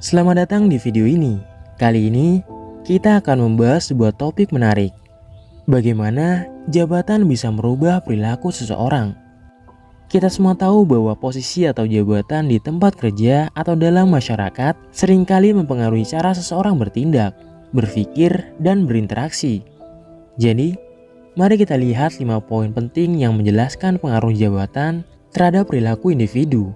Selamat datang di video ini. Kali ini kita akan membahas sebuah topik menarik. Bagaimana jabatan bisa merubah perilaku seseorang. Kita semua tahu bahwa posisi atau jabatan di tempat kerja atau dalam masyarakat seringkali mempengaruhi cara seseorang bertindak, berpikir, dan berinteraksi. Jadi, mari kita lihat 5 poin penting yang menjelaskan pengaruh jabatan terhadap perilaku individu.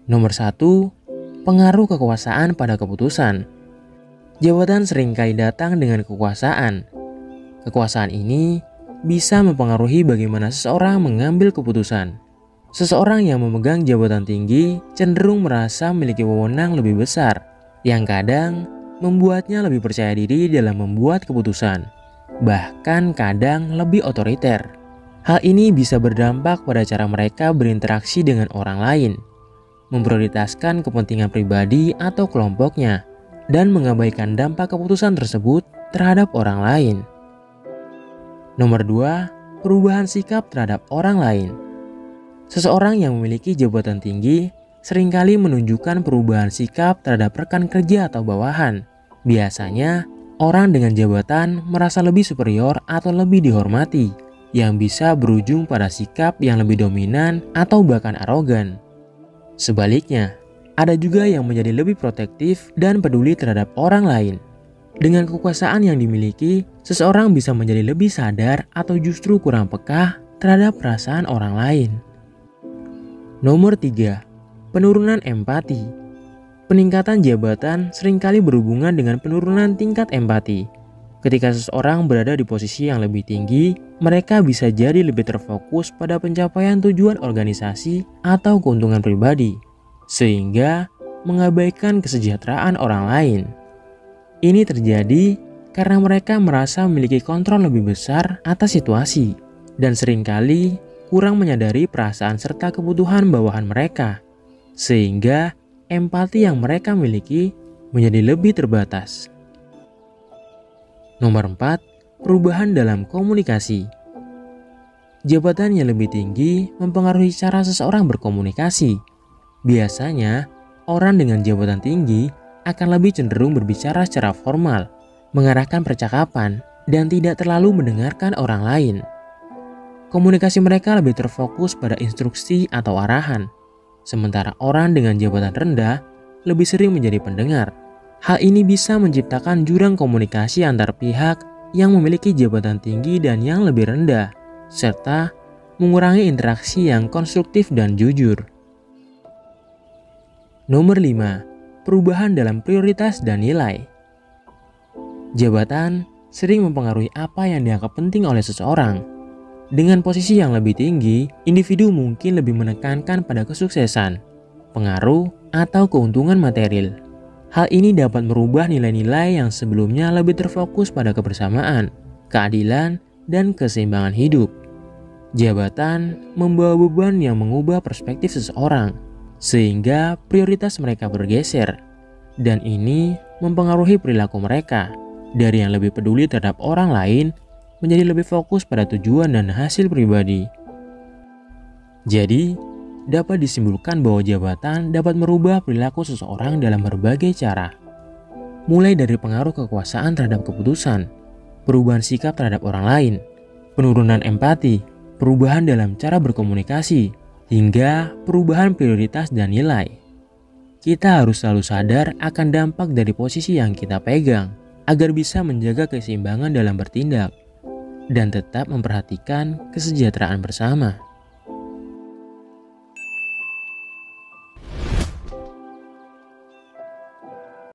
Nomor 1. Pengaruh kekuasaan pada keputusan. Jabatan seringkali datang dengan kekuasaan. Kekuasaan ini bisa mempengaruhi bagaimana seseorang mengambil keputusan. Seseorang yang memegang jabatan tinggi cenderung merasa memiliki wewenang lebih besar, yang kadang membuatnya lebih percaya diri dalam membuat keputusan, bahkan kadang lebih otoriter. Hal ini bisa berdampak pada cara mereka berinteraksi dengan orang lain, memprioritaskan kepentingan pribadi atau kelompoknya, dan mengabaikan dampak keputusan tersebut terhadap orang lain. Nomor 2. Perubahan sikap terhadap orang lain. Seseorang yang memiliki jabatan tinggi seringkali menunjukkan perubahan sikap terhadap rekan kerja atau bawahan. Biasanya, orang dengan jabatan merasa lebih superior atau lebih dihormati, yang bisa berujung pada sikap yang lebih dominan atau bahkan arogan. Sebaliknya, ada juga yang menjadi lebih protektif dan peduli terhadap orang lain. Dengan kekuasaan yang dimiliki, seseorang bisa menjadi lebih sadar atau justru kurang peka terhadap perasaan orang lain. Nomor 3. Penurunan empati. Peningkatan jabatan seringkali berhubungan dengan penurunan tingkat empati. Ketika seseorang berada di posisi yang lebih tinggi, mereka bisa jadi lebih terfokus pada pencapaian tujuan organisasi atau keuntungan pribadi, sehingga mengabaikan kesejahteraan orang lain. Ini terjadi karena mereka merasa memiliki kontrol lebih besar atas situasi, dan seringkali kurang menyadari perasaan serta kebutuhan bawahan mereka, sehingga empati yang mereka miliki menjadi lebih terbatas. Nomor 4. Perubahan dalam komunikasi. Jabatan yang lebih tinggi mempengaruhi cara seseorang berkomunikasi. Biasanya, orang dengan jabatan tinggi akan lebih cenderung berbicara secara formal, mengarahkan percakapan, dan tidak terlalu mendengarkan orang lain. Komunikasi mereka lebih terfokus pada instruksi atau arahan, sementara orang dengan jabatan rendah lebih sering menjadi pendengar. Hal ini bisa menciptakan jurang komunikasi antar pihak yang memiliki jabatan tinggi dan yang lebih rendah, serta mengurangi interaksi yang konstruktif dan jujur. Nomor 5. Perubahan dalam prioritas dan nilai. Jabatan sering mempengaruhi apa yang dianggap penting oleh seseorang. Dengan posisi yang lebih tinggi, individu mungkin lebih menekankan pada kesuksesan, pengaruh, atau keuntungan material. Hal ini dapat merubah nilai-nilai yang sebelumnya lebih terfokus pada kebersamaan, keadilan, dan keseimbangan hidup. Jabatan membawa beban yang mengubah perspektif seseorang, sehingga prioritas mereka bergeser, dan ini mempengaruhi perilaku mereka dari yang lebih peduli terhadap orang lain menjadi lebih fokus pada tujuan dan hasil pribadi. Jadi, dapat disimpulkan bahwa jabatan dapat merubah perilaku seseorang dalam berbagai cara. Mulai dari pengaruh kekuasaan terhadap keputusan, perubahan sikap terhadap orang lain, penurunan empati, perubahan dalam cara berkomunikasi, hingga perubahan prioritas dan nilai. Kita harus selalu sadar akan dampak dari posisi yang kita pegang, agar bisa menjaga keseimbangan dalam bertindak, dan tetap memperhatikan kesejahteraan bersama.